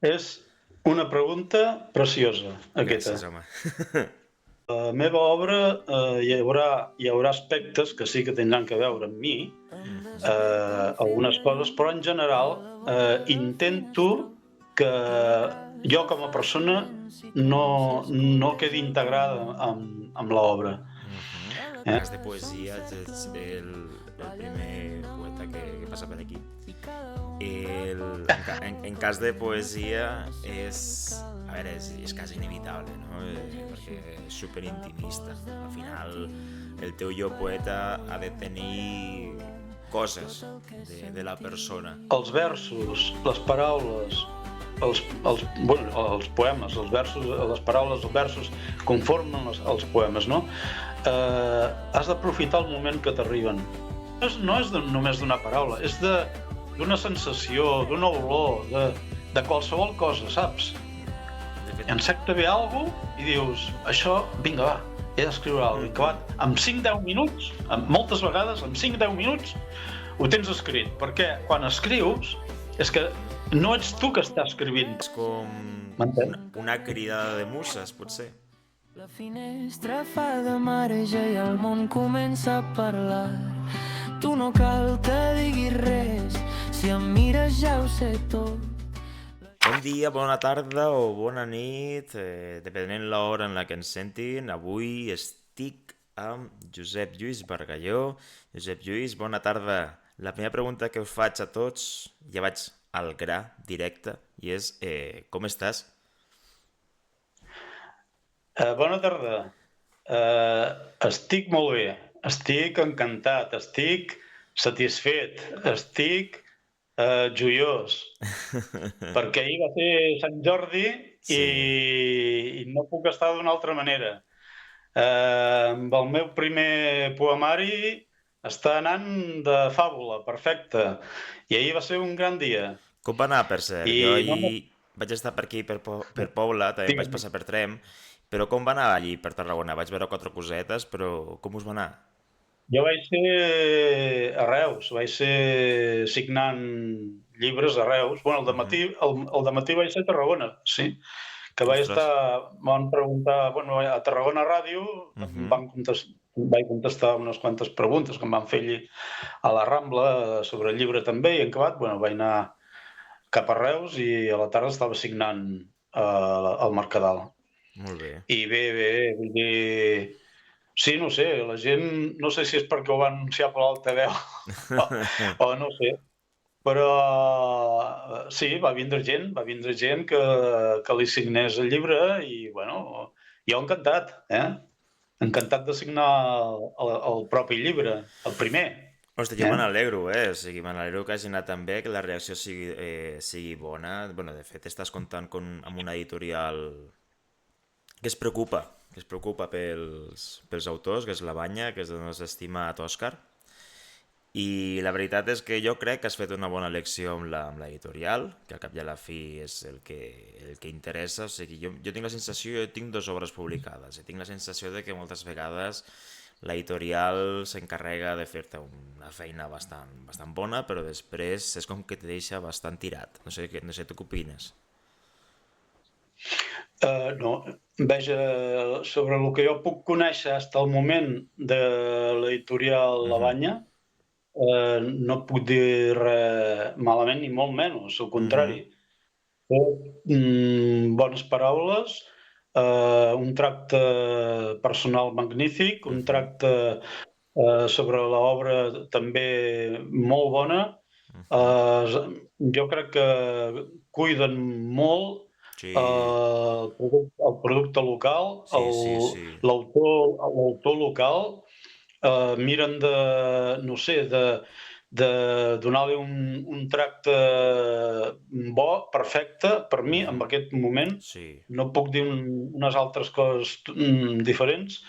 És una pregunta preciosa, aquesta. Gràcies, home. La meva obra hi haurà aspectes que sí que tindran que veure amb mi, Mhm. algunes coses, però en general intento que jo com a persona no quedi integrada amb l'obra. Mhm. En Eh? cas de poesia, ets el primer poeta que passa per aquí. En cas de poesia és... A veure, és quasi inevitable, no? Perquè és superintimista. Al final, el teu jo poeta ha de tenir coses de la persona. Els versos, les paraules, els poemes, els versos, les paraules, els versos conformen els poemes, no? Has d'aprofitar el moment que t'arriben. No és només d'una paraula, és d'una sensació, d'una olor, de qualsevol cosa, saps? De fet, Enceta bé alguna cosa i dius, això, vinga, va, he d'escriure alguna cosa. I en 5-10 minuts, moltes vegades, en 5-10 minuts, ho tens escrit. Perquè quan escrius, és que no ets tu que estàs escrivint. és com M'entens? una cridada de muses, potser. La finestra fa de marge i el món comença a parlar. Tu no cal que diguis res, si em mires ja ho sé tot. Bon dia, bona tarda o bona nit, depenent l'hora en la que ens sentin. Avui estic amb Josep Lluís Bargalló. Josep Lluís, bona tarda. La primera pregunta que us faig a tots, ja vaig al gra directe, i és com estàs? Bona tarda. Estic molt bé, estic encantat, estic satisfet, estic joiós, perquè ahir va ser Sant Jordi Sí. i no puc estar d'una altra manera. Amb el meu primer poemari està anant de fàbula, perfecte. I ahir va ser un gran dia. Com va anar, per cert? Jo I no ahir vaig estar per aquí, per Pobla, també vaig digue'm, passar per Trem, però com va anar allí per Tarragona? Vaig veure quatre cosetes, però com us va anar? jo vaig ser a Reus, vaig ser signant llibres a Reus. Bueno, Mhm. el dematí vaig ser a Tarragona, sí, que vaig Ostres. estar m'han preguntar, bueno, a Tarragona Ràdio Mhm. vaig contestar unes quantes preguntes que em van fer allí a la Rambla sobre el llibre també i en acabat, bueno, vaig anar cap a Reus i a la tarda estava signant al Mercadal. Molt bé. I bé, vull dir, sí, no sé, la gent, no sé si és perquè ho va anunciar per l'altaveu o o no sé, però sí, va vindre gent que li signés el llibre i, bueno, jo encantat, encantat de signar el propi llibre, el primer, Ostres, jo me eh? n'alegro, O sigui, me n'alegro que hagi anat tan bé, que la reacció sigui bona. Bueno, de fet, estàs comptant amb una editorial que es preocupa pels autors, que és la Banya, que és el nostre estimat Òscar. I la veritat és que jo crec que has fet una bona elecció amb l'editorial, que al cap i a la fi és el que interessa. O sigui, jo tinc la sensació, jo tinc dues obres publicades, i tinc la sensació de que moltes vegades l'editorial s'encarrega de fer-te una feina bastant bona, però després és com que te deixa bastant tirat. No sé tu què opines. No, veja, sobre el que jo puc conèixer fins al moment de l'editorial La Mhm, Banya, no puc dir res malament ni molt menys, al mhm, contrari. Bones paraules, un tracte personal magnífic, un mhm, tracte sobre l'obra també molt bona. mhm. Jo crec que cuiden molt Sí, el producte local, sí, sí, sí. l'autor local, miren de, no sé, de donar-li un tracte bo, perfecte, per mi, en Mhm, aquest moment. sí. No puc dir unes altres coses diferents.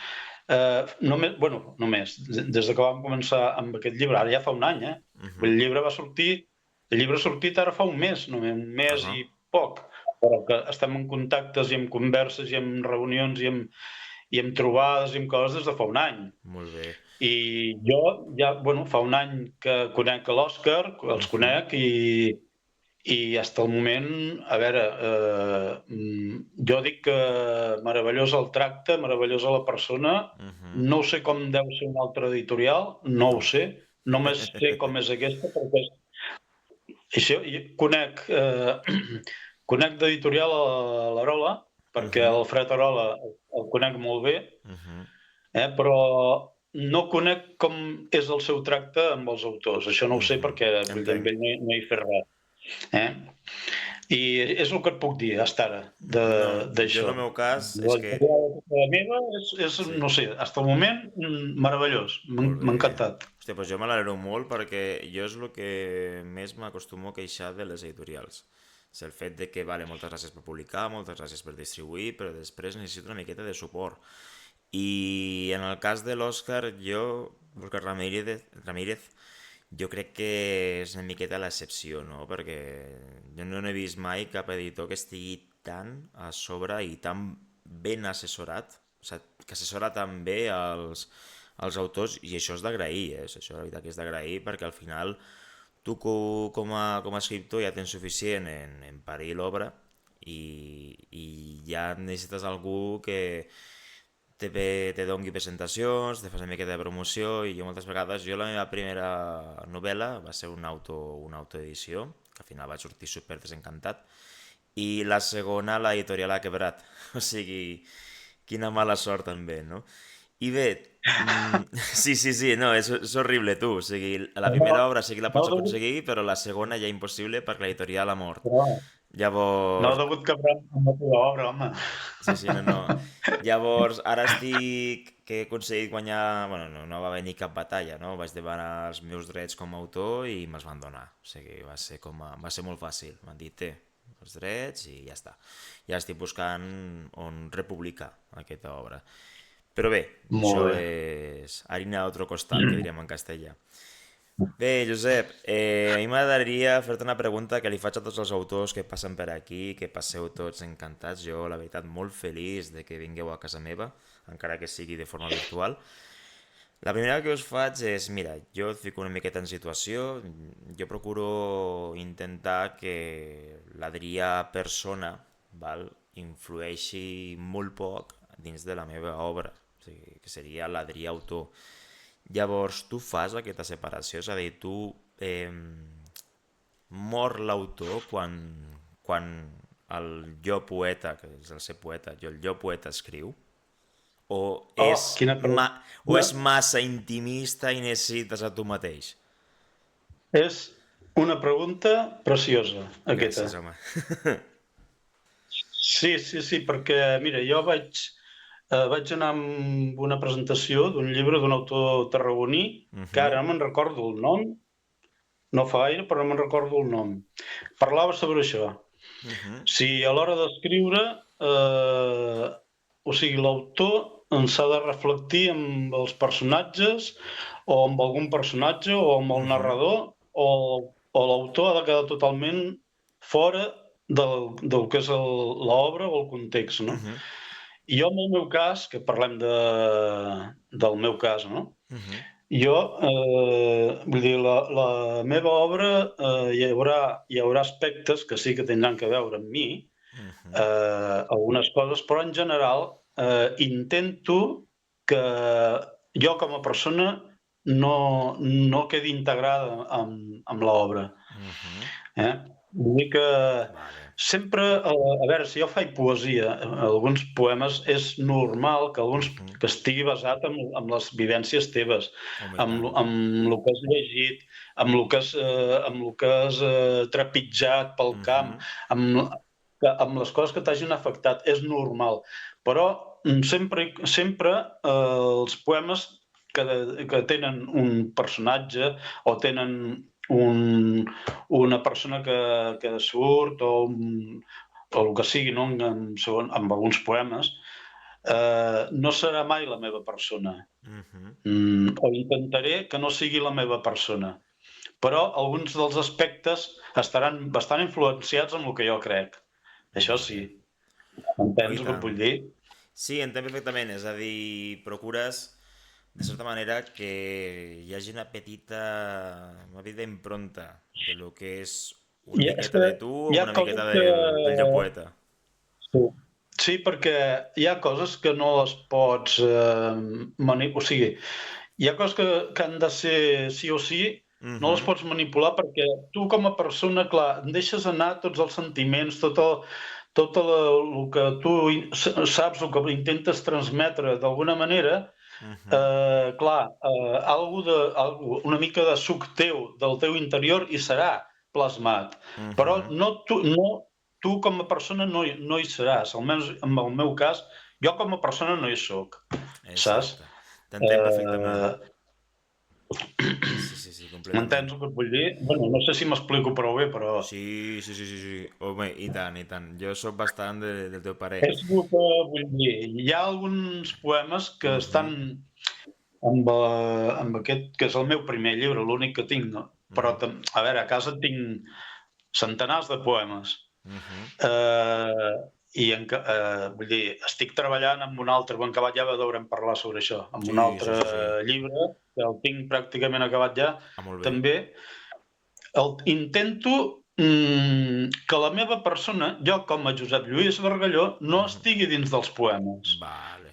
Des de que vam començar amb aquest llibre, ara ja fa un any, Mhm. el llibre ha sortit ara fa un mes, només un mes Ahà, i poc, però que estem en contactes i en converses i en reunions i en trobades i en coses des de fa un any. molt bé. I jo ja, bueno, fa un any que conec l'Òscar, els Mhm. conec i fins al moment, a veure, jo dic que meravellós el tracte, meravellós la persona, no ho sé com deu ser una altra editorial, no ho sé, només sé com és aquesta, perquè això, conec, conec d'editorial a l'Arola, perquè el Fred Arola el conec molt bé, però no conec com és el seu tracte amb els autors. Això no ho sé perquè amb ell no hi he fet res. I és el que et puc dir, fins ara, d'això. Jo, en el meu cas, és que... La meva és, no sé, fins al moment, meravellós. M'ha encantat. Hòstia, doncs jo me n'alegro molt perquè jo és el que més m'acostumo a queixar de les editorials. És el fet de que, vale, moltes gràcies per publicar, moltes gràcies per distribuir, però després necessito una miqueta de suport. I en el cas de l'Òscar, l'Òscar Ramírez, jo crec que és una miqueta l'excepció, no? Perquè jo no he vist mai cap editor que estigui tan a sobre i tan ben assessorat, o sigui, que assessora tan bé els autors, i això és d'agrair, això la veritat que és d'agrair, perquè al final tu com a escriptor ja tens suficient en parir l'obra i ja necessites algú que te doni presentacions, te fas una miqueta de promoció, i jo moltes vegades, la meva primera novel·la va ser una autoedició, que al final vaig sortir super desencantat, i la segona l'editorial ha quebrat, o sigui, quina mala sort també, no? I bé, sí, no, és horrible, tu, o sigui, la primera obra sí que la pots aconseguir, però la segona ja impossible perquè l'editorial ha mort. Llavors... No ha degut quebrar amb la teva obra, home. Sí, no. Llavors, ara estic... que he aconseguit guanyar... Bueno, no va haver ni cap batalla, no? Vaig demanar els meus drets com a autor i me'ls van donar. O sigui, va ser molt fàcil. M'han dit, els drets i ja està. Ja estic buscant on republicar aquesta obra. Però bé, això és harina d'altre costat, que diríem en castellà. Bé, Josep, a mi m'agradaria fer-te una pregunta que li faig a tots els autors que passen per aquí, que passeu tots encantats. Jo, la veritat, molt feliç de que vingueu a casa meva, encara que sigui de forma virtual. La primera que us faig és, mira, jo et fico una miqueta en situació, jo procuro intentar que l'Adrià persona influeixi molt poc dins de la meva obra, o sigui, que seria l'Adrià autor. Llavors, tu fas aquesta separació, és a dir, tu mor l'autor quan el jo poeta, que és el ser poeta, el jo poeta escriu, o és massa intimista i necessites a tu mateix? És una pregunta preciosa, aquesta. Gràcies, home. Sí, perquè, mira, jo vaig anar amb una presentació d'un llibre d'un autor tarragoní, que ara no me'n recordo el nom, no fa gaire, però no me'n recordo el nom. Parlava sobre això. Si a l'hora d'escriure, o sigui, l'autor s'ha de reflectir amb els personatges, o amb algun personatge, o amb el narrador, o l'autor ha de quedar totalment fora del que és l'obra o el context, no? I jo, en el meu cas, que parlem del meu cas, no? Jo, vull dir, la meva obra hi haurà aspectes que sí que tindran que veure amb mi, algunes coses, però en general intento que jo com a persona no quedi integrada amb l'obra. Vull dir que sempre, a veure, si jo faig poesia, alguns poemes, és normal que alguns que estigui basat en les vivències teves, amb el que has llegit, amb el que has trepitjat pel camp, amb les coses que t'hagin afectat, és normal. Però sempre els poemes que tenen un personatge o tenen una persona que surt o el que sigui, no? Amb alguns poemes, no serà mai la meva persona. O intentaré que no sigui la meva persona. Però alguns dels aspectes estaran bastant influenciats amb el que jo crec. Això sí. Entens el que vull dir? Sí, entenc perfectament. És a dir, procures de certa manera que hi hagi una petita impronta de lo que és una és miqueta que de tu hi amb ha una coses miqueta que... del llop poeta. Sí, perquè hi ha coses que no les pots manipular. O sigui, hi ha coses que han de ser sí o sí, no les pots manipular perquè tu com a persona, clar, deixes anar tots els sentiments, tot el que tu saps, el que intentes transmetre d'alguna manera, clar, una mica de suc teu, del teu interior, hi serà plasmat. Però tu com a persona no hi seràs. Almenys en el meu cas, jo com a persona no hi soc, saps? Exacte. T'entenc perfectament. Sí, completament. M'entens el que et vull dir? Bueno, no sé si m'explico prou bé, però... Sí. Home, i tant. Jo sóc bastant del teu parer. És el que vull dir. Hi ha alguns poemes que estan amb aquest, que és el meu primer llibre, l'únic que tinc, no? Però, a veure, a casa tinc centenars de poemes. Vull dir, estic treballant amb un altre, quan acabat ja veurem parlar sobre això, amb un altre llibre, que el tinc pràcticament acabat ja, també. Intento que la meva persona, jo com a Josep Lluís Bargalló, no estigui dins dels poemes.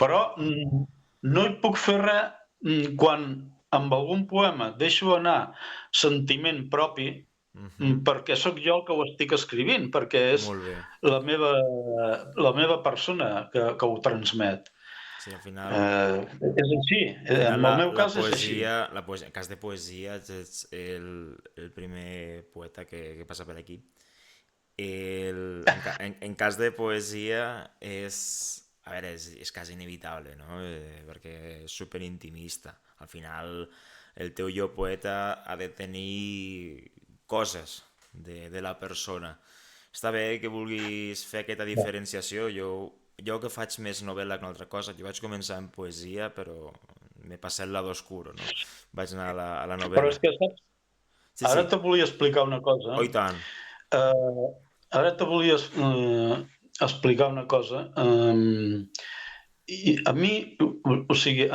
Però no hi puc fer res quan amb algun poema deixo anar sentiment propi, perquè sóc jo el que ho estic escrivint, perquè és la meva persona que ho transmet. Sí, al final... És així, en el meu cas és així. En cas de poesia, ets el primer poeta que passa per aquí. En cas de poesia és quasi inevitable, no? Perquè és superintimista. Al final, el teu jo poeta ha de tenir coses de la persona. Està bé que vulguis fer aquesta diferenciació. Jo que faig més novel·la que una altra cosa, jo vaig començar en poesia, però m'he passat el lado oscuro, no? Vaig anar a la novel·la. Però és que, saps? Ara te volia explicar una cosa. Oh, i tant. Ara te volia explicar una cosa. I a mi, o sigui,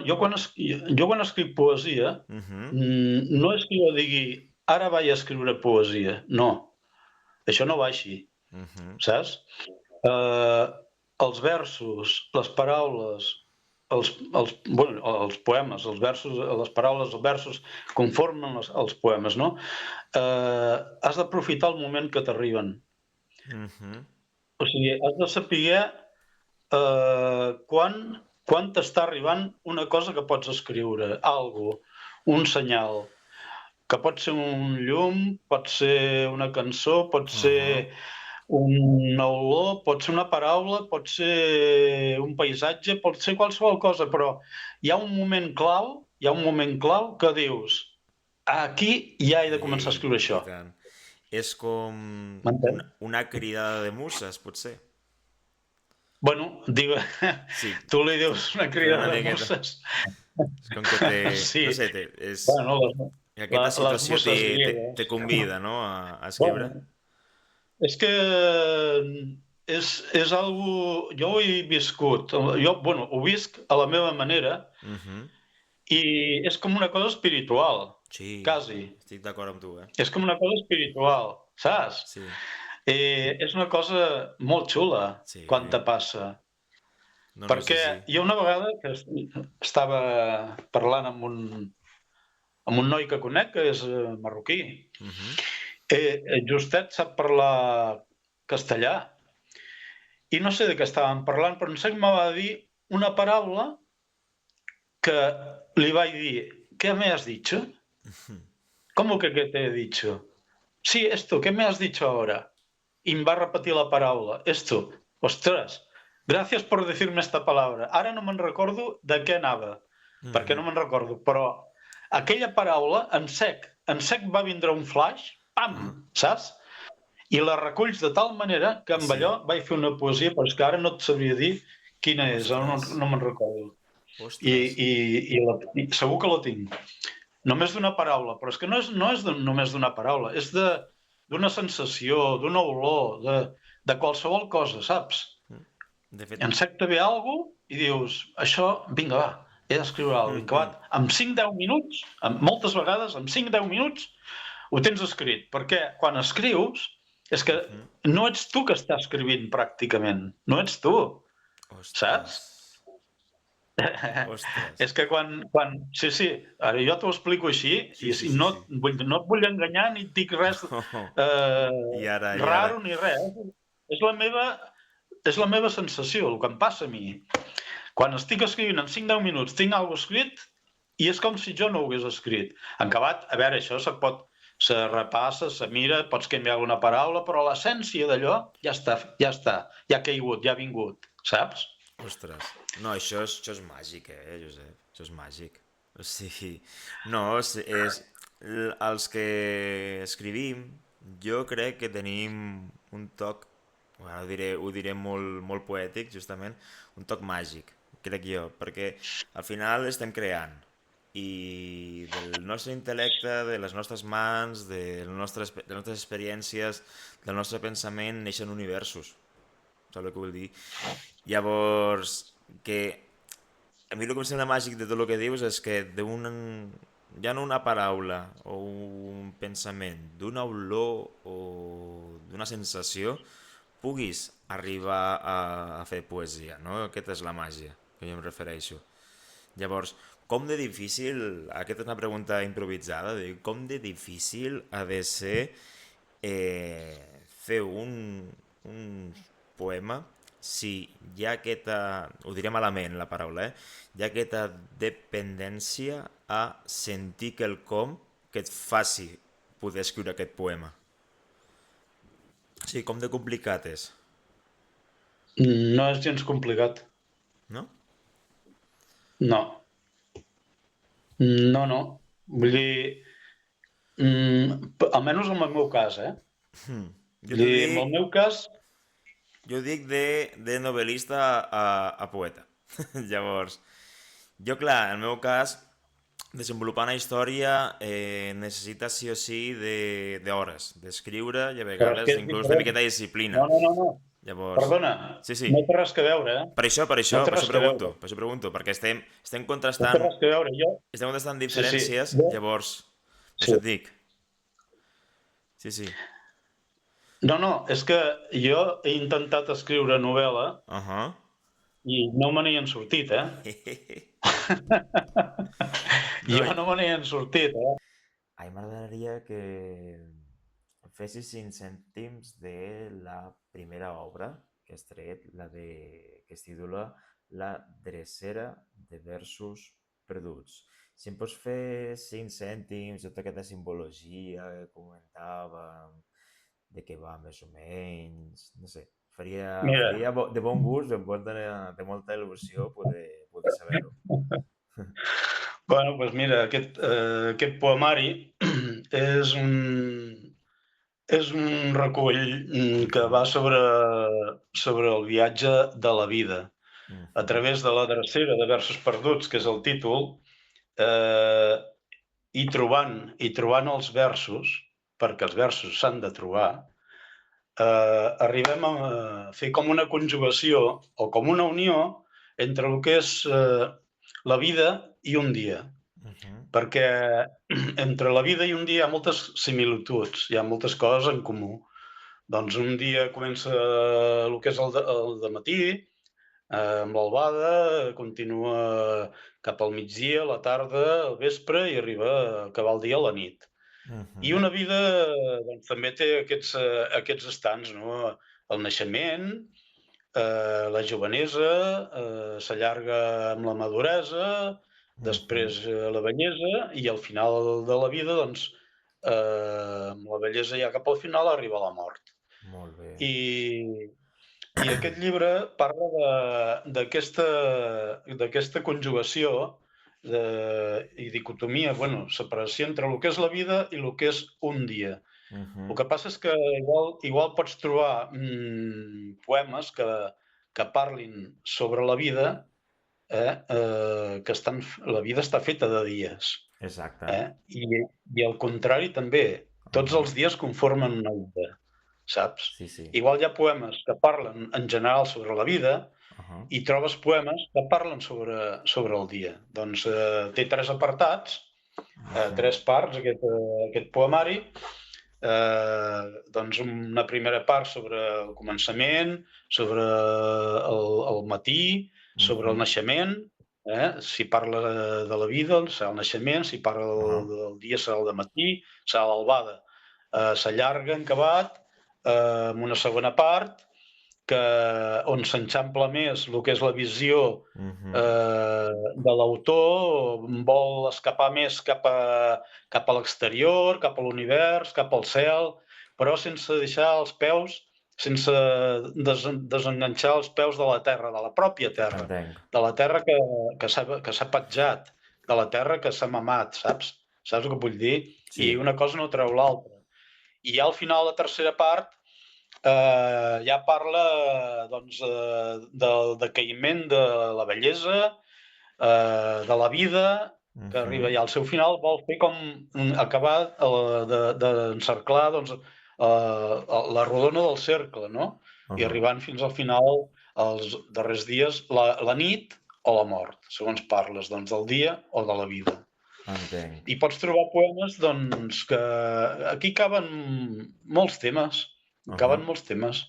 jo quan escric poesia, no és que jo digui ara vaig a escriure poesia. No, això no va així, saps? Els versos, les paraules, els poemes, els versos, les paraules, els versos conformen els poemes, no? Has d'aprofitar el moment que t'arriben. O sigui, has de saber quan t'està arribant una cosa que pots escriure, un senyal, que pot ser un llum, pot ser una cançó, pot ser una olor, pot ser una paraula, pot ser un paisatge, pot ser qualsevol cosa, però hi ha un moment clau que dius, aquí ja he de començar a escriure això. És com una cridada de muses, potser? Bueno, tu li dius una cridada de muses. És com que no sé, aquesta situació te convida, no?, a escriure. És que és algo... Jo ho he viscut. Ho visc a la meva manera i és com una cosa espiritual, quasi. Estic d'acord amb tu, És com una cosa espiritual, saps? Sí. És una cosa molt xula quan te passa. Perquè jo una vegada que estava parlant amb un noi que conec, que és marroquí, justet sap parlar castellà i no sé de què estàvem parlant, però em sembla que me va dir una paraula que li vaig dir, ¿qué me has dicho? ¿Cómo que qué te he dicho? Sí, esto, ¿qué me has dicho ahora? I em va repetir la paraula, esto, ostres, gracias por decirme esta palabra. Ara no me'n recordo de què anava, perquè no me'n recordo, però aquella paraula en sec va vindre un flash, pam, saps? I la reculls de tal manera que amb allò vaig fer una poesia, però és que ara no et sabria dir quina és, no me'n recordo. I segur que la tinc. Només d'una paraula, però és que no és només d'una paraula, és d'una sensació, d'una olor, de qualsevol cosa, saps? En sec te ve alguna cosa i dius, això, vinga, va, he d'escriure alguna cosa. En 5-10 minuts, moltes vegades, en 5-10 minuts, ho tens escrit, perquè quan escrius és que no ets tu que estàs escrivint pràcticament, no ets tu, saps? Ostres. És que quan... Sí, ara jo t'ho explico així, i no et vull enganyar ni et dic res I ara. raro ni res. És la meva sensació, el que em passa a mi. Quan estic escrivint en 5-10 minuts, tinc alguna cosa escrit i és com si jo no ho hagués escrit. En acabat, a veure, això se repassa, se mira, pots canviar alguna paraula, però l'essència d'allò ja està, ja ha caigut, ja ha vingut, saps? Ostres, no, això és màgic, Josep? Això és màgic. O sigui, no, els que escrivim, jo crec que tenim un toc, ho diré molt, molt poètic, justament, un toc màgic, crec jo, perquè al final estem creant i del nostre intel·lecte, de les nostres mans, de les nostres experiències, del nostre pensament, neixen universos. Saps el que vull dir? Llavors, que a mi el que em sembla màgic de tot el que dius és que ja no una paraula o un pensament, d'una olor o d'una sensació, puguis arribar a fer poesia, no? Aquesta és la màgia que jo em refereixo. Llavors, com de difícil, aquesta és una pregunta improvisada, com de difícil ha de ser fer un poema si hi ha aquesta, ho diré malament la paraula, hi ha aquesta dependència a sentir quelcom que et faci poder escriure aquest poema. Sí, com de complicat és? No és gens complicat. No? No. No. Vull dir, almenys en el meu cas, En el meu cas... Jo dic de novel·lista a poeta. Llavors, jo, clar, en el meu cas, desenvolupar una història necessita sí o sí d'hores, d'escriure i a vegades inclús una miqueta de disciplina. No. Llavors... Perdona, sí. No té res que veure, Per això pregunto, perquè estem contrastant... No té res que veure, estem contrastant diferències, llavors... Per això et dic. Sí. No, és que jo he intentat escriure novel·la i no me n'hi han sortit, Jo no me n'hi han sortit, A mi m'agradaria que fessis 5 cèntims de la primera obra que has tret, que es titula La drecera de versos perduts. Si em pots fer 5 cèntims, tota aquesta simbologia que comentàvem, de què va més o menys, no sé, faria de bon gust, de molta il·lusió poder saber-ho. Bueno, doncs mira, aquest poemari és un recull que va sobre el viatge de la vida. A través de la drecera de versos perduts, que és el títol, i trobant els versos, perquè els versos s'han de trobar, arribem a fer com una conjugació o com una unió entre el que és la vida i un dia. Perquè entre la vida i un dia hi ha moltes similituds, hi ha moltes coses en comú. Doncs un dia comença el que és el dematí, amb l'albada, continua cap al migdia, la tarda, al vespre i arriba a acabar el dia a la nit. I una vida també té aquests estants, no? El naixement, la jovenesa, s'allarga amb la maduresa, després la vellesa i al final de la vida, doncs, amb la vellesa ja cap al final arriba la mort. Molt bé. I aquest llibre parla d'aquesta conjugació i dicotomia, separació entre el que és la vida i el que és un dia. El que passa és que igual pots trobar poemes que parlin sobre la vida, que la vida està feta de dies. Exacte. I al contrari també, tots els dies conformen una vida, saps? Sí. Igual hi ha poemes que parlen en general sobre la vida, i trobes poemes que parlen sobre el dia. Doncs té 3 apartats 3 parts, aquest poemari. Doncs una primera part sobre el començament, sobre el matí, sobre el naixement, si parla de la vida serà el naixement, si parla del dia serà el dematí, serà l'albada. S'allarga en acabat amb una segona part on s'enxampla més el que és la visió de l'autor, vol escapar més cap a l'exterior, cap a l'univers, cap al cel, però sense deixar els peus, sense desenganxar els peus de la terra, de la pròpia terra, de la terra que s'ha petjat, de la terra que s'ha mamat, saps? Saps el que vull dir? Sí. I una cosa no treu l'altra. I ja al final, la tercera part, ja parla doncs, del decaïment de la bellesa, de la vida, que arriba ja al seu final, vol fer com acabar d'encerclar doncs, la rodona del cercle, no? I arribant fins al final, als darrers dies, la nit o la mort, segons parles, doncs, del dia o de la vida. Entenc. I pots trobar poemes doncs, que aquí caben molts temes, molts temes,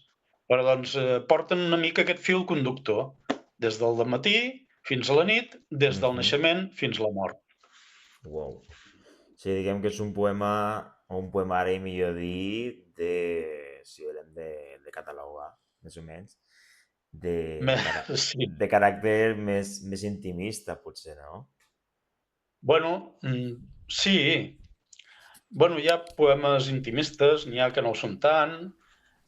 però doncs, porten una mica aquest fil conductor, des del dematí fins a la nit, des del naixement fins a la mort. Wow. Sí, diguem que és un poema, o un poemari, millor dir, si ho hem de catalogar, més o menys, de caràcter més intimista, potser, no? Bueno, sí. Bueno, hi ha poemes intimistes, n'hi ha que no ho són tant,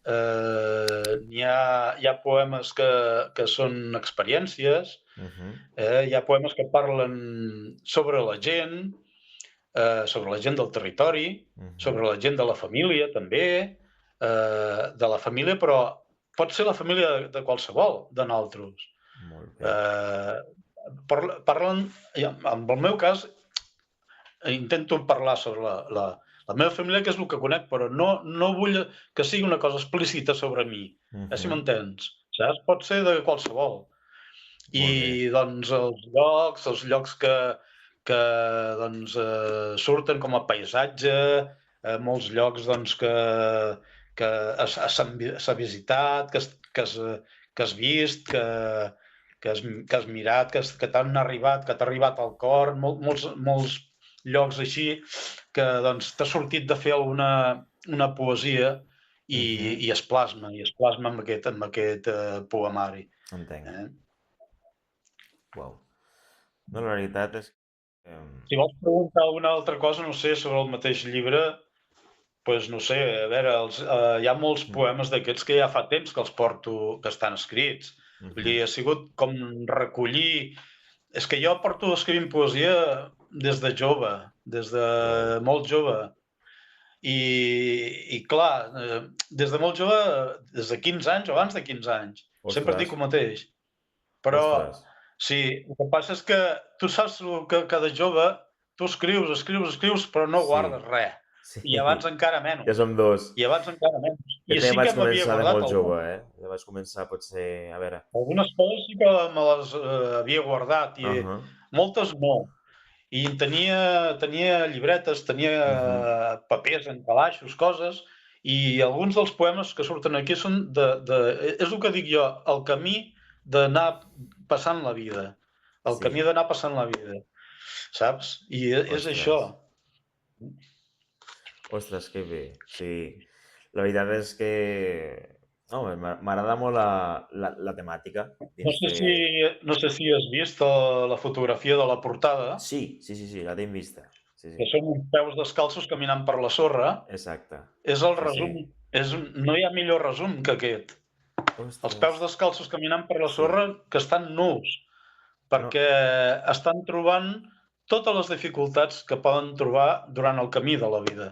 hi ha poemes que són experiències, hi ha poemes que parlen sobre la gent del territori, sobre la gent de la família, també, de la família, però pot ser la família de qualsevol de nosaltres. Molt bé. Parlen, en el meu cas, intento parlar sobre la meva família, que és el que conec, però no vull que sigui una cosa explícita sobre mi, si m'entens? Saps? Pot ser de qualsevol. I doncs els llocs que doncs, surten com a paisatge, molts llocs doncs, que s'ha visitat, que has vist, que has mirat, que t'han arribat, que t'ha arribat al cor, molts llocs així que doncs, t'ha sortit de fer una poesia i es plasma amb aquest poemari. Entenc. Uau. No, la veritat és que... Si vols preguntar alguna altra cosa, no sé, sobre el mateix llibre, doncs no sé, a veure, hi ha molts poemes d'aquests que ja fa temps que els porto, que estan escrits. Vull dir, ha sigut com recollir... És que jo porto escrivint poesia des de jove, des de molt jove. I clar, des de molt jove, des de 15 anys o abans de 15 anys, sempre et dic el mateix. Però sí, el que passa és que tu saps que cada jove tu escrius, però no guardes res. I abans encara menys. Ja som dos. I abans encara menys. I sí que m'havia guardat de molt jove, Ja vaig començar, potser, a veure... Algunes coses sí que me les havia guardat i moltes no. I tenia llibretes, tenia papers en calaixos, coses, i alguns dels poemes que surten aquí són és el que dic jo, el camí d'anar passant la vida. El camí d'anar passant la vida. Saps? I és això. Ostres, que bé. Sí. La veritat és que... m'agrada molt la temàtica. No sé si has vist la fotografia de la portada. Sí, la tinc vista. Que són uns peus descalços caminant per la sorra. Exacte. És el resum. No hi ha millor resum que aquest. Els peus descalços caminant per la sorra que estan nus, perquè estan trobant totes les dificultats que poden trobar durant el camí de la vida,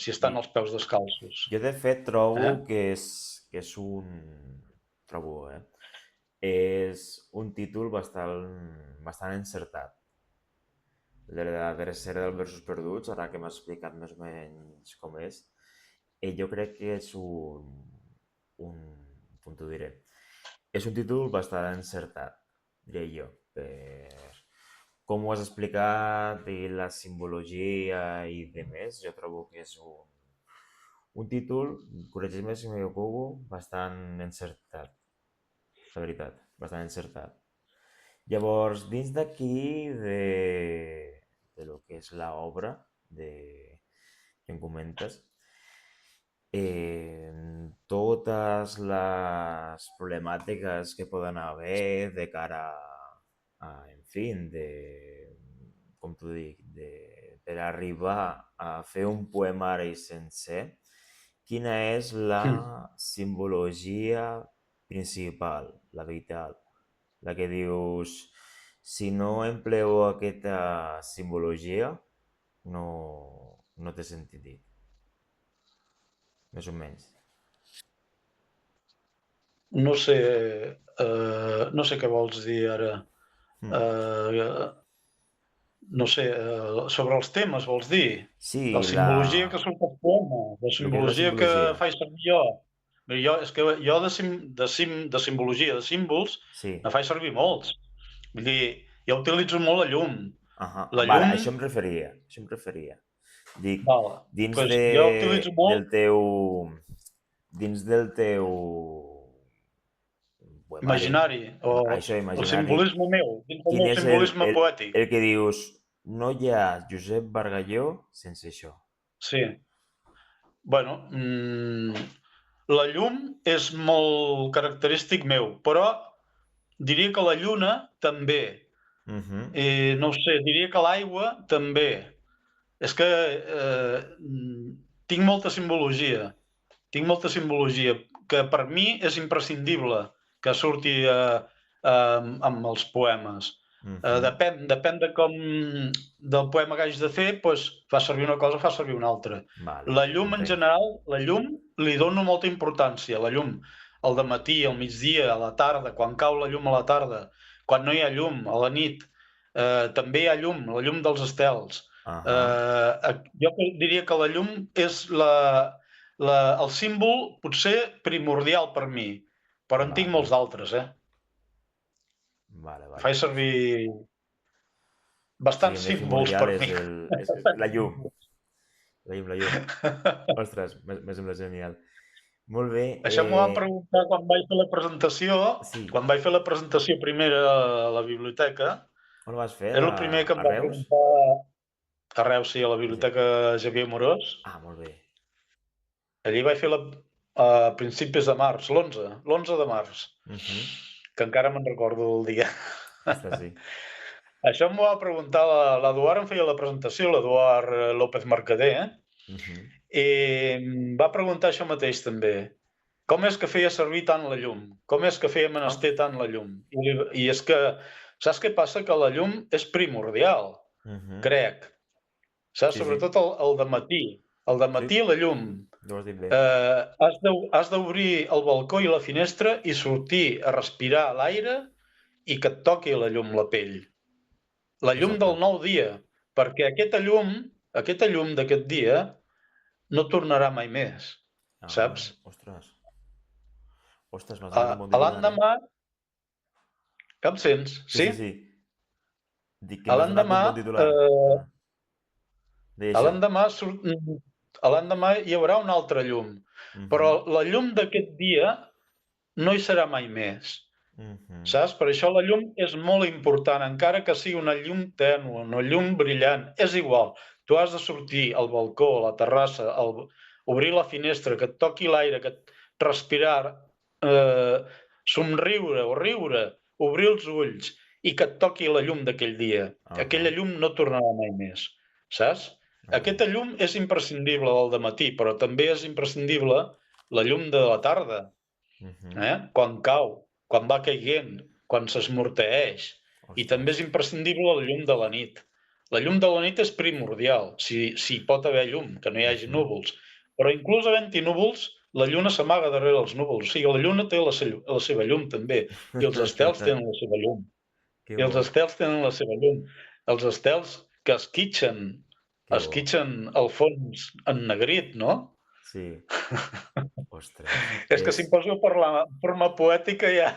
si estan als peus descalços. Jo, de fet, trobo que és un... Trobo, és un títol bastant encertat. La tercera dels versos perduts, ara que m'ha explicat més o menys com és, jo crec que és com t'ho diré, és un títol bastant encertat, diré jo, com ho has explicat i la simbologia i de més, jo trobo que és un títol, corregeix-me si m'equivoco, bastant encertat, la veritat, bastant encertat. Llavors, dins d'aquí de lo que és l'obra que em comentes, totes les problemàtiques que poden haver de cara en fi, com t'ho dic, per arribar a fer un poemari sencer, quina és la simbologia principal, la vital, la que dius, si no empleo aquesta simbologia, no té sentit dir, més o menys. No sé què vols dir ara. No sé, sobre els temes vols dir? Sí, La simbologia que surt al poema, la simbologia que faig servir jo. Mira, és que jo de simbologia, de símbols, ne faig servir molts. Vull dir, jo utilitzo molt la llum. La llum... Vale, això em referia. Dic, dins del teu... Dins del teu... Imaginari, o el simbolisme meu, dins del meu simbolisme poètic. El que dius, no hi ha Josep Bargalló sense això. Sí. Bueno, la llum és molt característic meu, però diria que la lluna també. No ho sé, diria que l'aigua també. És que tinc molta simbologia que per mi és imprescindible que surti amb els poemes. Depèn del poema que hagi de fer, doncs fa servir una cosa, fa servir una altra. La llum en general, la llum li dono molta importància. La llum al dematí, al migdia, a la tarda, quan cau la llum a la tarda, quan no hi ha llum, a la nit, també hi ha llum, la llum dels estels. Jo diria que la llum és el símbol potser primordial per mi, però en tinc molts d'altres, Faig servir bastants símbols per mi. La llum. Ostres, me sembla genial. Molt bé. Això m'ho van preguntar quan vaig fer la presentació. Quan vaig fer la presentació primera a la biblioteca. On ho vas fer? Era el primer que em va preguntar. A Reus, sí, a la biblioteca Xavier Amorós. Molt bé. Allí vaig fer a principis de març, l'11 de març, que encara me'n recordo el dia. Això m'ho va preguntar, l'Eduard em feia la presentació, l'Eduard López Mercader, i em va preguntar això mateix també. Com és que feia servir tant la llum? Com és que feia menester tant la llum? I és que, saps què passa? Que la llum és primordial, crec. Saps? Sobretot el dematí. El dematí la llum. Has d'obrir el balcó i la finestra i sortir a respirar l'aire i que et toqui la llum la pell. La llum del nou dia, perquè aquesta llum d'aquest dia no tornarà mai més, saps? Ostres, m'has donat un bon titular. L'endemà... Que em sents? Sí? Sí. L'endemà hi haurà una altra llum, però la llum d'aquest dia no hi serà mai més, saps? Per això la llum és molt important, encara que sigui una llum tènue, una llum brillant, és igual. Tu has de sortir al balcó, a la terrassa, obrir la finestra, que et toqui l'aire, que respirar, somriure o riure, obrir els ulls i que et toqui la llum d'aquell dia. Aquella llum no tornarà mai més, saps? Aquesta llum és imprescindible del dematí, però també és imprescindible la llum de la tarda, quan cau, quan va caient, quan s'esmorteeix. I també és imprescindible la llum de la nit. La llum de la nit és primordial, si hi pot haver llum, que no hi hagi núvols. Però inclús havent-hi núvols, la lluna s'amaga darrere els núvols. O sigui, la lluna té la seva llum també, i els estels tenen la seva llum. Els estels que esquitxen al fons ennegrit, no? Sí. Ostres. És que si em poso a parlar en forma poètica ja...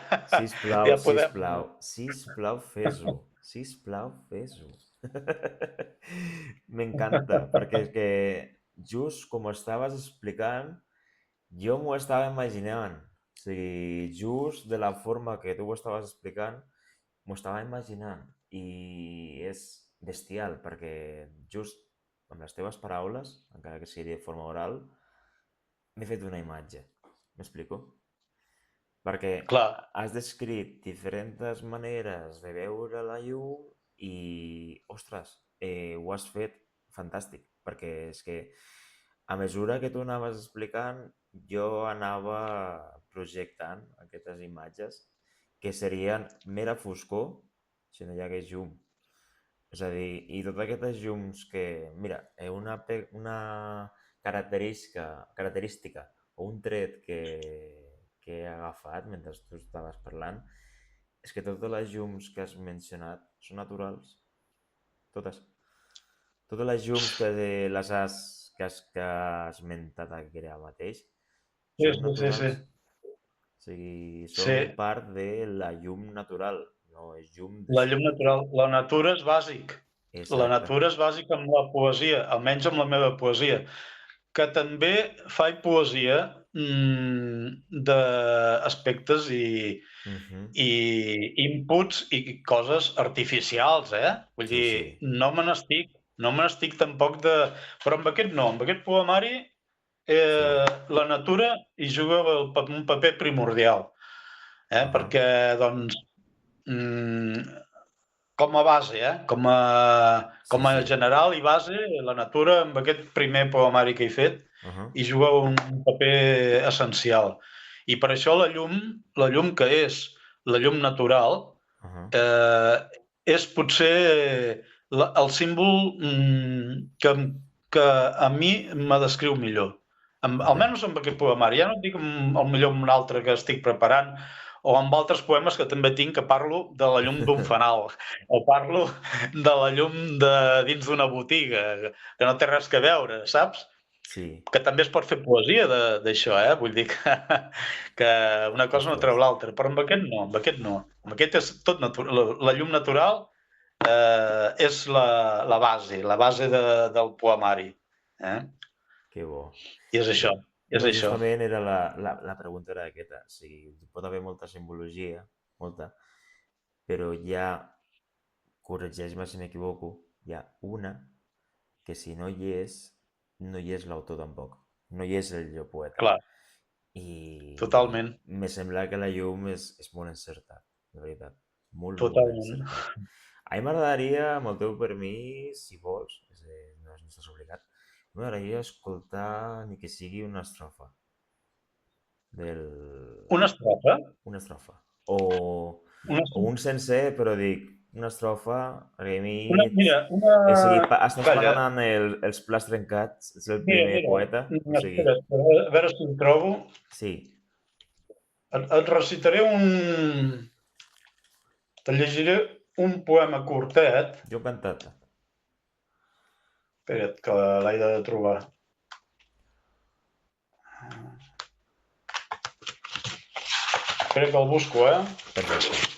Sisplau, fes-ho. Sisplau, fes-ho. M'encanta, perquè és que just com ho estaves explicant, jo m'ho estava imaginant. O sigui, just de la forma que tu ho estaves explicant, m'ho estava imaginant. I és bestial, perquè just amb les teves paraules, encara que sigui de forma oral, m'he fet una imatge. M'explico? Perquè Clar, has descrit diferents maneres de veure la llum i, ostres, ho has fet fantàstic, perquè és que a mesura que tu anaves explicant, jo anava projectant aquestes imatges que serien mera foscor si no hi hagués llum. És a dir, i totes aquestes llums que, mira, una característica o un tret que he agafat mentre tu estaves parlant és que totes les llums que has mencionat són naturals. Totes. Totes les llums que has esmentat aquí ara mateix sí, són sí, sí, sí. naturals. O sigui, Sí, són part de la llum natural, no és llum de la llum sol. natural. La natura és bàsic. La Exacte. natura és bàsica amb la poesia, almenys amb la meva poesia. Que també faig poesia d'aspectes Mhm. i inputs i coses artificials, Vull Sí, dir, sí. no me n'estic tampoc de... Però amb aquest no, amb aquest poemari Sí. la natura hi juga un paper primordial, perquè, doncs, com a base, com Sí, a sí. general i base, la natura, amb aquest primer poemari que he fet, hi juga un paper essencial. I per això la llum que és la llum natural, eh, és potser el símbol que a mi me descriu millor. Almenys amb aquest poemari. Ja no et dic millor amb un altre que estic preparant, o amb altres poemes que també tinc, que parlo de la llum d'un fanal, o parlo de la llum de dins d'una botiga, que no té res a veure, saps? Sí. Que també es pot fer poesia d'això, Vull dir que una cosa no treu l'altra, però amb aquest no, amb aquest no. Amb aquest és tot natural. La llum natural és la base del poemari. Que bo. I és això, és No, això. justament era la pregunta era aquesta. O sigui, pot haver molta simbologia, molta, però hi ha, corregeix-me si m'equivoco, hi ha una que si no hi és, no hi és l'autor tampoc. No hi és el poeta. Clar, I totalment, me sembla que la llum és molt encertat, de veritat. Molt, molt totalment. encertat. A mi m'agradaria, amb el teu permís, si vols, no estàs obligat, m'agradaria escoltar ni que sigui una estrofa del... Una estrofa? Una estrofa. O un sencer, però dic, una estrofa, perquè a mi... Mira, O sigui, estàs Calla, pagant els plats trencats, és el mira, primer poeta, o sigui... espera, a veure si el trobo. Sí, Et recitaré te llegiré un poema curtet. jo encantat. Espera't, que l'he de trobar. Espera que el busco, Perfecte.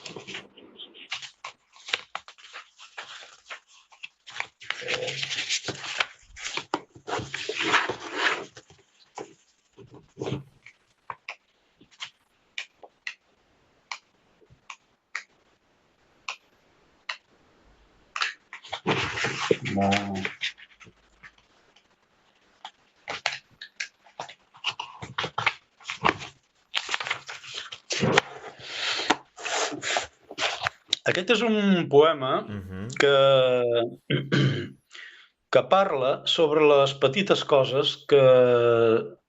No. Aquest és un poema que parla sobre les petites coses que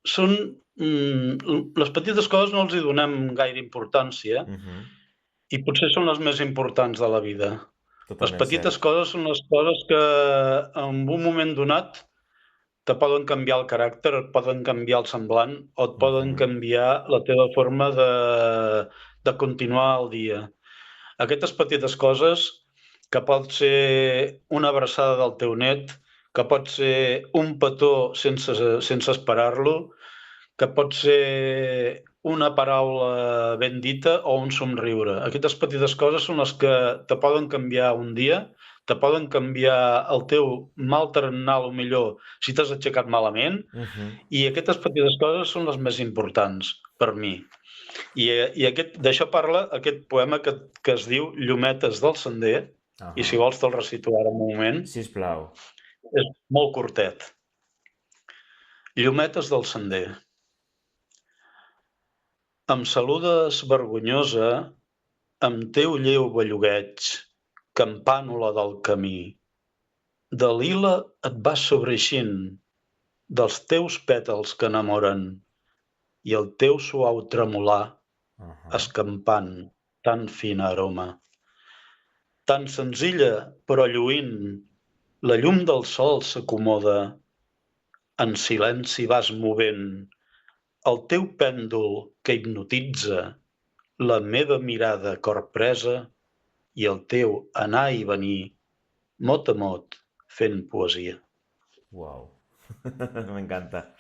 són... Les petites coses no els hi donem gaire importància i potser són les més importants de la vida. Les petites coses són les coses que en un moment donat te poden canviar el caràcter, et poden canviar el semblant o et poden canviar la teva forma de continuar el dia. Aquestes petites coses, que pot ser una abraçada del teu net, que pot ser un petó sense esperar-lo, que pot ser una paraula ben dita o un somriure. Aquestes petites coses són les que te poden canviar un dia, te poden canviar el teu mal terrenal, o millor, si t'has aixecat malament, i aquestes petites coses són les més importants per mi. I d'això parla aquest poema que es diu Llumetes del Sender, i si vols te'l recito ara un moment. Sisplau. És molt curtet. Llumetes del Sender. Em saludes vergonyosa amb teu lleu bellugueig, campànula del camí. De lila et vas sobreeixint, dels teus pètals que enamoren, i el teu suau tremolar, escampant tan fina aroma. Tan senzilla, però lluint, la llum del sol s'acomoda, en silenci vas movent, el teu pèndol que hipnotitza, la meva mirada corpresa i el teu anar i venir, mot a mot, fent poesia. Uau, m'encanta.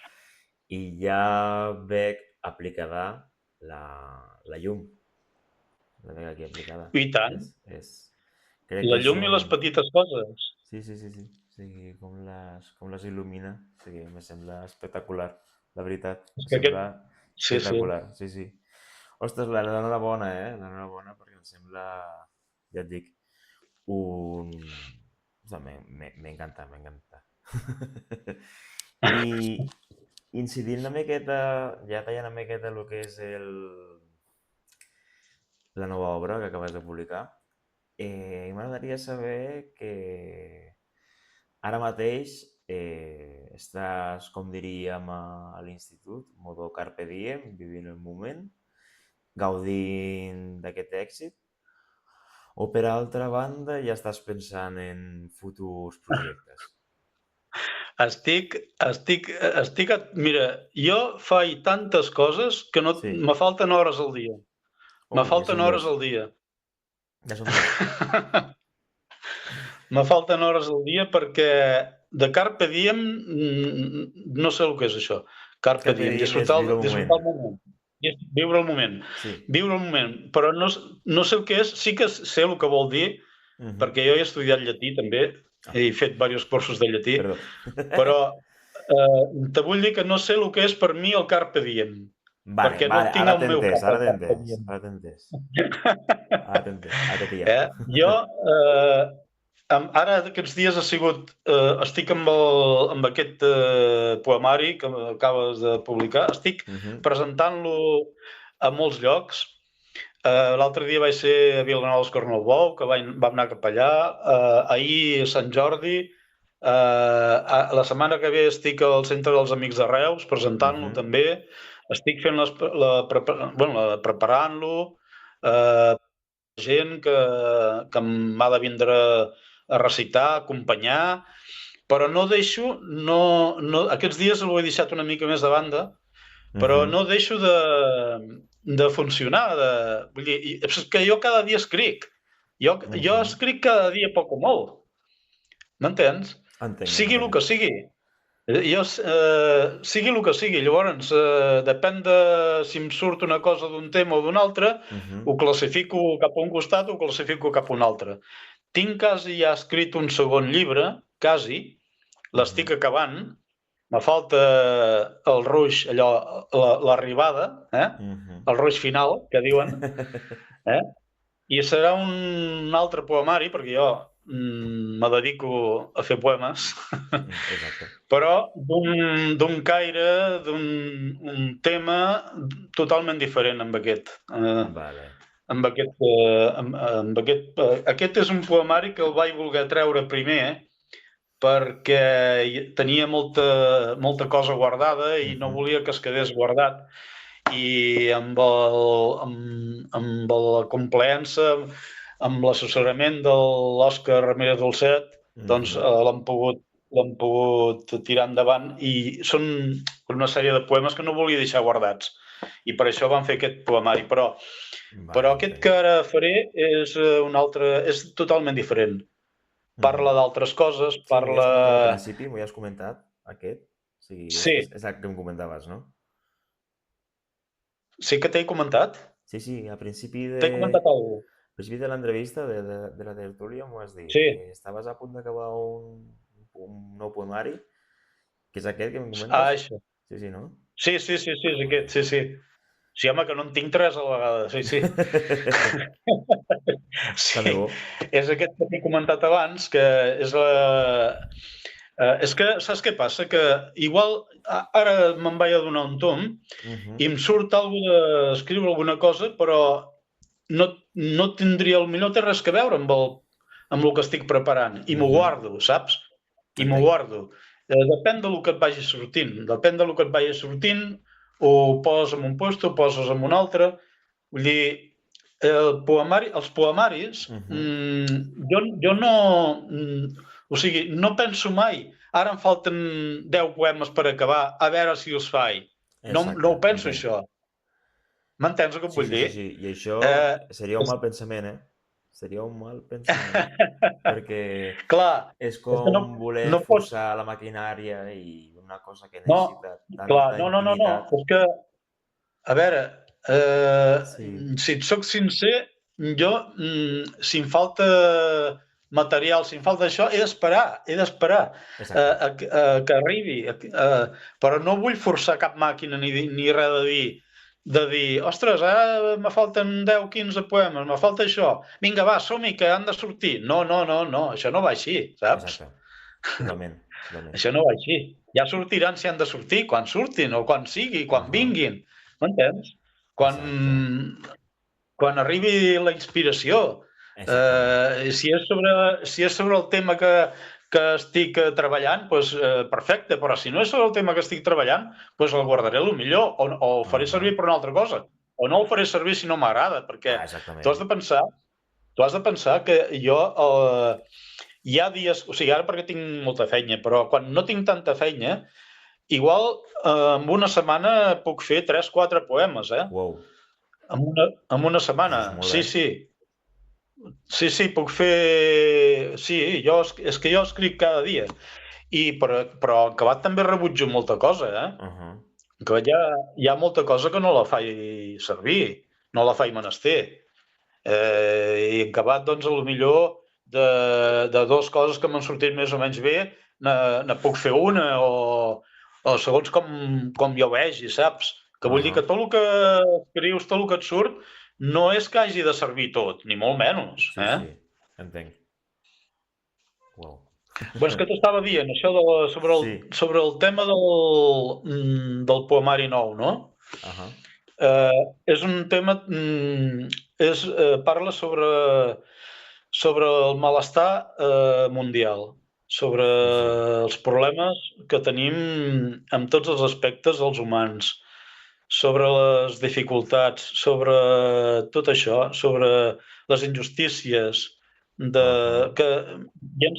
I ja veig aplicada la llum. La veig aquí aplicada. I tant. La llum i les petites coses. Sí. O sigui, com les il·lumina. O sigui, me sembla espectacular, la veritat. Espectacular, sí. Ostres, l'enhorabona, l'enhorabona, perquè em sembla, ja et dic, m'encanta. I incidint una miqueta, ja tallant una miqueta el que és la nova obra que acabes de publicar, m'agradaria saber que ara mateix estàs, com diríem a l'institut, modo carpe diem, vivint el moment, gaudint d'aquest èxit, o per altra banda ja estàs pensant en futurs projectes? Mira, jo faig tantes coses que me falten hores al dia. Me falten hores al dia. Ja són dos. Me falten hores al dia perquè de carpe diem no sé el que és això. Carpe diem, disfrutar el moment. Viure el moment. Viure el moment. Però no sé el que és, sí que sé el que vol dir, perquè jo he estudiat llatí també, he fet diversos cursos de llatí, però te vull dir que no sé el que és per mi el carpe diem. Vale, ara t'entens. Jo, ara aquests dies estic amb aquest poemari que acabes de publicar, estic presentant-lo a molts llocs. L'altre dia vaig ser a Vilanova d'Escornalbou, que vam anar cap allà, ahir a Sant Jordi, la setmana que ve estic al Centre dels Amics de Reus presentant-lo també, estic fent preparant-lo, gent que m'ha de vindre a recitar, a acompanyar, però no deixo, aquests dies ho he deixat una mica més de banda, però no deixo de funcionar. Vull dir, és que jo cada dia escric. Jo escric cada dia poc o molt. M'entens? Sigui el que sigui. Sigui el que sigui. Llavors, depèn de si em surt una cosa d'un tema o d'un altre, ho classifico cap a un costat o ho classifico cap a un altre. Tinc quasi ja escrit un segon llibre, quasi, l'estic acabant, me falta el ruix, allò, l'arribada, el ruix final, que diuen, i serà un altre poemari, perquè jo me dedico a fer poemes, però d'un caire, d'un tema totalment diferent amb aquest. Aquest és un poemari que el vaig voler treure primer perquè tenia molta cosa guardada i no volia que es quedés guardat. I amb la complaença, amb l'assessorament de l'Òscar Ramírez Dolcet, doncs l'hem pogut tirar endavant i són una sèrie de poemes que no volia deixar guardats i per això vam fer aquest poemari. Però aquest que ara faré és un altre, és totalment diferent. Parla d'altres coses, parla... Al principi m'ho has comentat, aquest? Sí. És el que em comentaves, no? Sí que t'he comentat? Sí, a principi T'he comentat alguna cosa? de l'entrevista de la tertúlia m'ho has dit, Sí. que estaves a punt d'acabar un nou poemari, que és aquest que em Ah, comentes? això. Sí, no? Sí, és Molt aquest, bé. sí. Sí, home, que no en tinc 3 a la vegada, sí. També Sí, bo. és aquest que t'he comentat abans, que és és que, saps què passa? Que igual ara me'n vaig adonar un tom i em surt alguna d'escriure alguna cosa, però no tindria, millor té res que veure amb el que estic preparant, i m'ho guardo, saps? I m'ho Entenc. guardo. Depèn del que et vagi sortint. Depèn del que et vagi sortint, ho poses en un lloc, ho poses en un altre. Vull dir, els poemaris, jo no... O sigui, no penso mai, ara em falten 10 poemes per acabar, a veure si els faig. No Exacte, ho penso, entenc. això. M'entens el que et vull dir? Sí. I això seria un És, mal pensament, eh? Seria un mal pensament. Perquè clar, és és que com voler no pots... forçar la maquinària i una cosa que No, necessita clar, tanta no. intimitat. És que, a veure, Sí, si et soc sincer, jo, si em falta material, si em falta això, he d'esperar exacte. que arribi. Però no vull forçar cap màquina ni res de dir, ostres, ara me falten 10-15 poemes, me falta això. Vinga, va, som-hi, que han de sortir. No, això no va així, saps? Exacte. Totalment. Això no va així. Ja sortiran si han de sortir, quan surtin, o quan sigui, quan vinguin. M'entens? Exacte. Quan arribi la inspiració. Exactament. Si és sobre el tema que estic treballant, doncs perfecte, però si no és sobre el tema que estic treballant, doncs el guardaré el millor, o el faré servir per una altra cosa, o no el faré servir si no m'agrada, perquè tu has de pensar que jo hi ha dies, o sigui, ara perquè tinc molta feina, però quan no tinc tanta feina, igual en una setmana puc fer 3-4 poemes, Wow. En una setmana, Això és molt, sí. Sí, puc fer... Sí, és que jo escric cada dia. Però en acabat també rebutjo molta cosa, Que hi ha molta cosa que no la faig servir, no la faig menester. I en acabat, doncs, potser de dues coses que m'han sortit més o menys bé, ne puc fer una, o segons com jo vegi, saps? Que vull dir que tot el que escrius, tot el que et surt, no és que hagi de servir tot, ni molt menys. Sí, entenc. Wow. Doncs que t'estava dient, això sobre el tema del poemari nou, no? És un tema... parla sobre el malestar mundial, sobre els problemes que tenim en tots els aspectes dels humans, sobre les dificultats, sobre tot això, sobre les injustícies, que hi han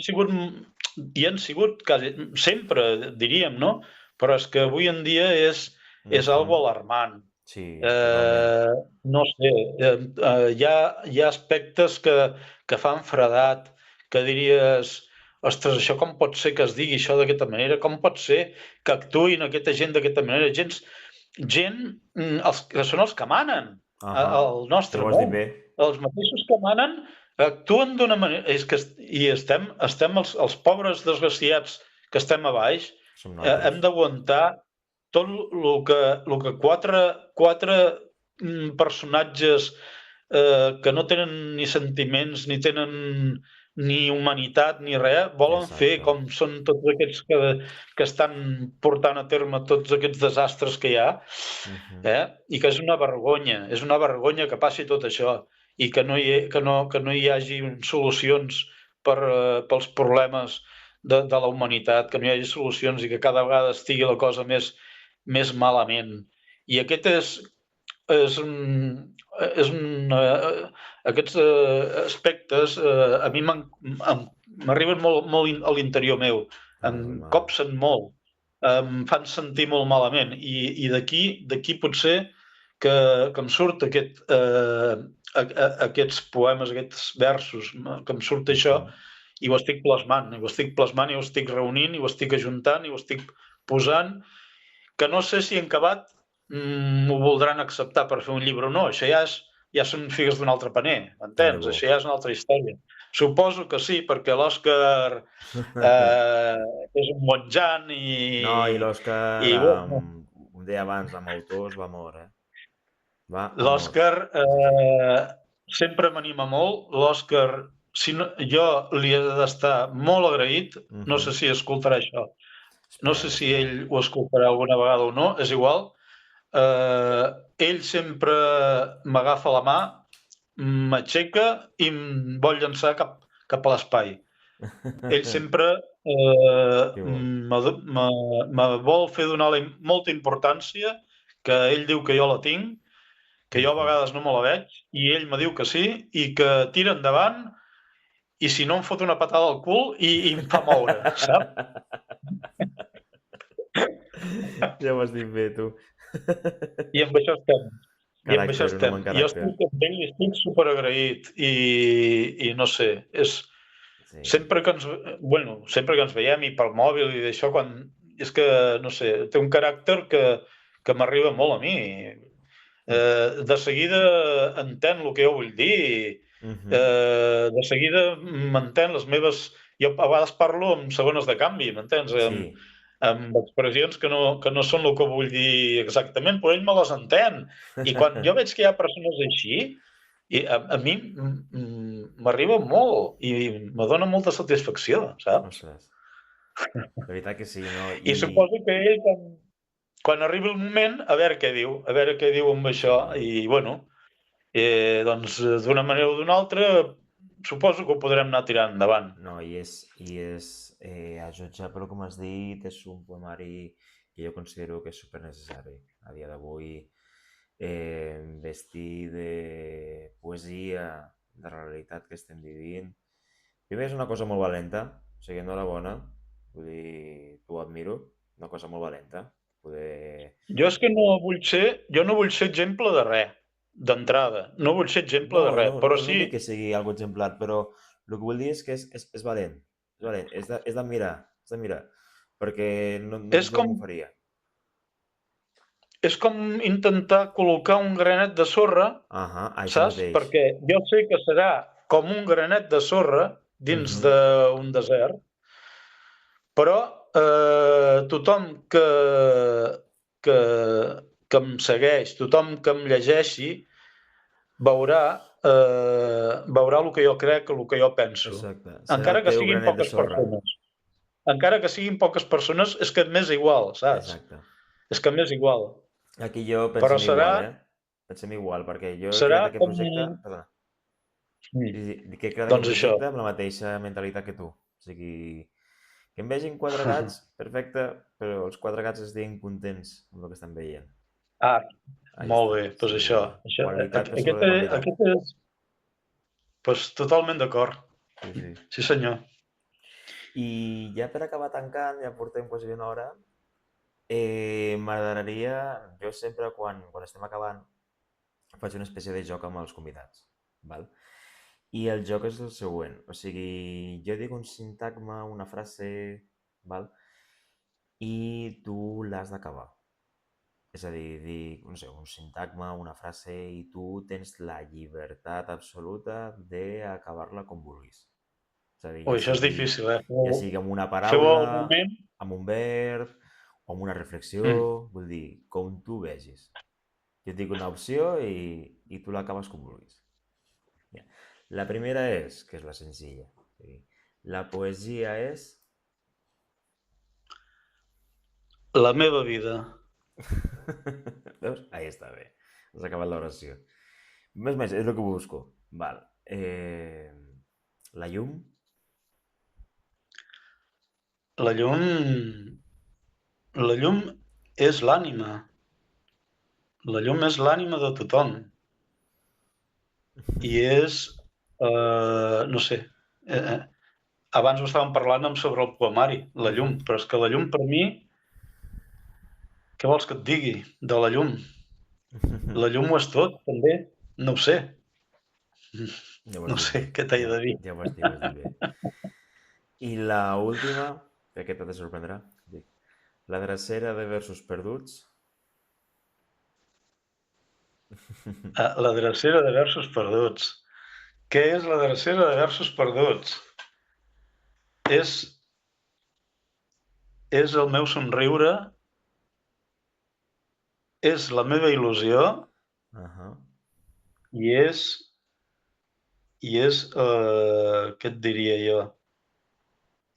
sigut quasi, sempre, diríem, no? Però és que avui en dia és algo alarmant. Sí, totalment. No sé, hi ha aspectes que fan fredat, que diries, ostres, això com pot ser que es digui això d'aquesta manera? Com pot ser que actuïn aquesta gent d'aquesta manera? Gent que són els que manen al nostre món. Els mateixos que manen actuen d'una manera... I estem els pobres desgraciats que estem a baix, hem d'aguantar tot el que quatre personatges que no tenen ni sentiments, ni tenen ni humanitat, ni res, volen fer, com són tots aquests que estan portant a terme tots aquests desastres que hi ha, i que és una vergonya que passi tot això, i que no hi hagi solucions pels problemes de la humanitat, que no hi hagi solucions i que cada vegada estigui la cosa més malament. I aquests aspectes a mi m'arriben molt a l'interior meu, em copsen molt, em fan sentir molt malament, i d'aquí potser que em surt aquests poemes, aquests versos, que em surt això, i ho estic plasmant, i ho estic reunint, i ho estic ajuntant, i ho estic posant, que no sé si en acabat m'ho voldran acceptar per fer un llibre o no. Això ja són figues d'un altre paner, m'entens? Déu-n'hi-do. Això ja és una altra història. Suposo que sí, perquè l'Òscar és un bon jan No, i l'Òscar, i bueno, com deia abans, amb autors va mort, Va a mort. l'Òscar sempre m'anima molt. L'Òscar, si no, jo li he d'estar molt agraït. No sé si escoltarà això. No sé si ell ho escoltarà alguna vegada o no, és igual. Ell sempre m'agafa la mà, m'aixeca i em vol llançar cap a l'espai. Ell sempre me vol fer donar molta importància, que ell diu que jo la tinc, que jo a vegades no me la veig, i ell me diu que sí, i que tira endavant, i si no em fot una patada al cul i em fa moure, saps? Ja ho has dit bé, tu. I amb això estem. Caràcter, un bon Jo estic amb ell i estic superagraït. I no sé, Sí. sempre que ens veiem i pel mòbil i d'això, és que, no sé, té un caràcter que m'arriba molt a mi. De seguida entén el que jo vull dir. De seguida m'entén les meves... Jo a vegades parlo amb segones de canvi, m'entens? Sí. Amb expressions que no són el que vull dir exactament, però ell me les entén. I quan jo veig que hi ha persones així, a mi m'arriba molt i me dona molta satisfacció, saps? Ostres. La veritat que sí, no? I suposo que ell, quan arribi el moment, a veure què diu amb això. I, bueno, doncs d'una manera o d'una altra, suposo que ho podrem anar tirant endavant. No, i a jutjar pel que m'has dit, és un poemari que jo considero que és supernecessari a dia d'avui. Vestir de poesia de la realitat que estem vivint. Primer és una cosa molt valenta, o sigui, enhorabona, vull dir, t'ho admiro, una cosa molt valenta. Jo és que no vull ser exemple de res, d'entrada. No vull ser exemple de res, però sí... No dic que sigui algo exemplar, però el que vull dir és que és valent, és d'admirar, perquè no m'ho faria. És com intentar col·locar un granet de sorra, saps? Perquè jo sé que serà com un granet de sorra dins d'un desert, però tothom que em segueix, tothom que em llegeixi, veurà el que jo crec, el que jo penso. Encara que siguin poques persones. Encara que siguin poques persones, és que m'és igual, saps? Exacte. És que m'és igual. Aquí jo pensem igual, Pensem igual, perquè jo he creat aquest projecte... Perdona. Que he creat aquest projecte amb la mateixa mentalitat que tu. O sigui, que em vegin 4 gats, perfecte, però els 4 gats estiguin contents amb el que estan veient. Molt bé, doncs això. Aquest és... Doncs totalment d'acord. Sí, senyor. I ja per acabar tancant, ja portem quasi una hora, m'agradaria, jo sempre quan estem acabant, faig una espècie de joc amb els convidats, val? I el joc és el següent, o sigui, jo dic un sintagma, una frase, val? I tu l'has d'acabar. És a dir, dic, no sé, un sintagma, una frase, i tu tens la llibertat absoluta d'acabar-la com vulguis. Això és difícil, Ja sigui amb una paraula, amb un verb, o amb una reflexió, vull dir, com tu vegis. Jo et dic una opció i tu l'acabes com vulguis. La primera és, que és la senzilla, la poesia és... La meva vida. Veus? Ahí està bé. Has acabat l'oració. Més, és el que busco. Val. La llum? La llum és l'ànima. La llum és l'ànima de tothom. I és... no sé. Abans ho estàvem parlant sobre el poemari, la llum. Però és que la llum, per mi... Què vols que et digui de la llum? La llum ho és tot, també. No ho sé. No sé què t'he de dir. Ja ho has dit bé. I l'última, que aquesta te sorprendrà, la drecera de versos perduts. La drecera de versos perduts. Què és la drecera de versos perduts? És, és el meu somriure, és la meva il·lusió Ahà. i què et diria jo?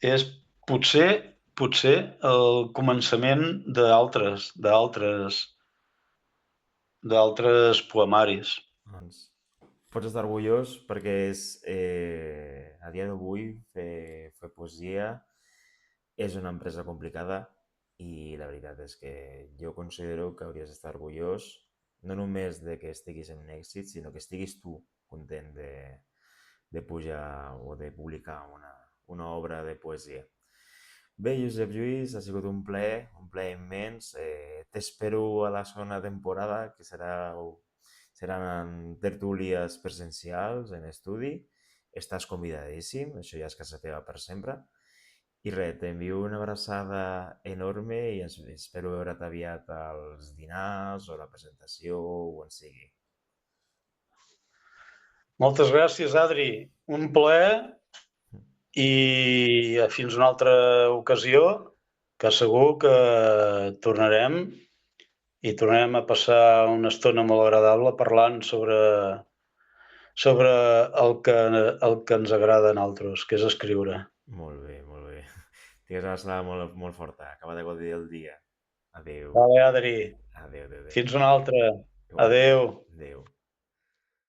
És potser el començament d'altres poemaris. Doncs pots estar orgullós perquè a dia d'avui fer poesia és una empresa complicada i la veritat és que jo considero que hauries d'estar orgullós no només de que estiguis en un èxit, sinó que estiguis tu content de pujar o de publicar una obra de poesia. Bé, Josep Lluís, ha sigut un plaer immens. T'espero a la segona temporada, que seran tertúlies presencials en estudi. Estàs convidadíssim, això ja és casa teva per sempre. I res, t'envio una abraçada enorme i espero veure't aviat als dinars o a la presentació o on sigui. Moltes gràcies, Adri. Un plaer i fins una altra ocasió, que segur que tornarem i tornarem a passar una estona molt agradable parlant sobre el que ens agrada a nosaltres, que és escriure. Molt bé, molt bé. Tingues una abraçada molt, molt forta. Acaba de gaudir el dia. Adéu. Vale, Adri. Adéu, adéu, adéu. Fins una altra. Igualment. Adéu. Adéu.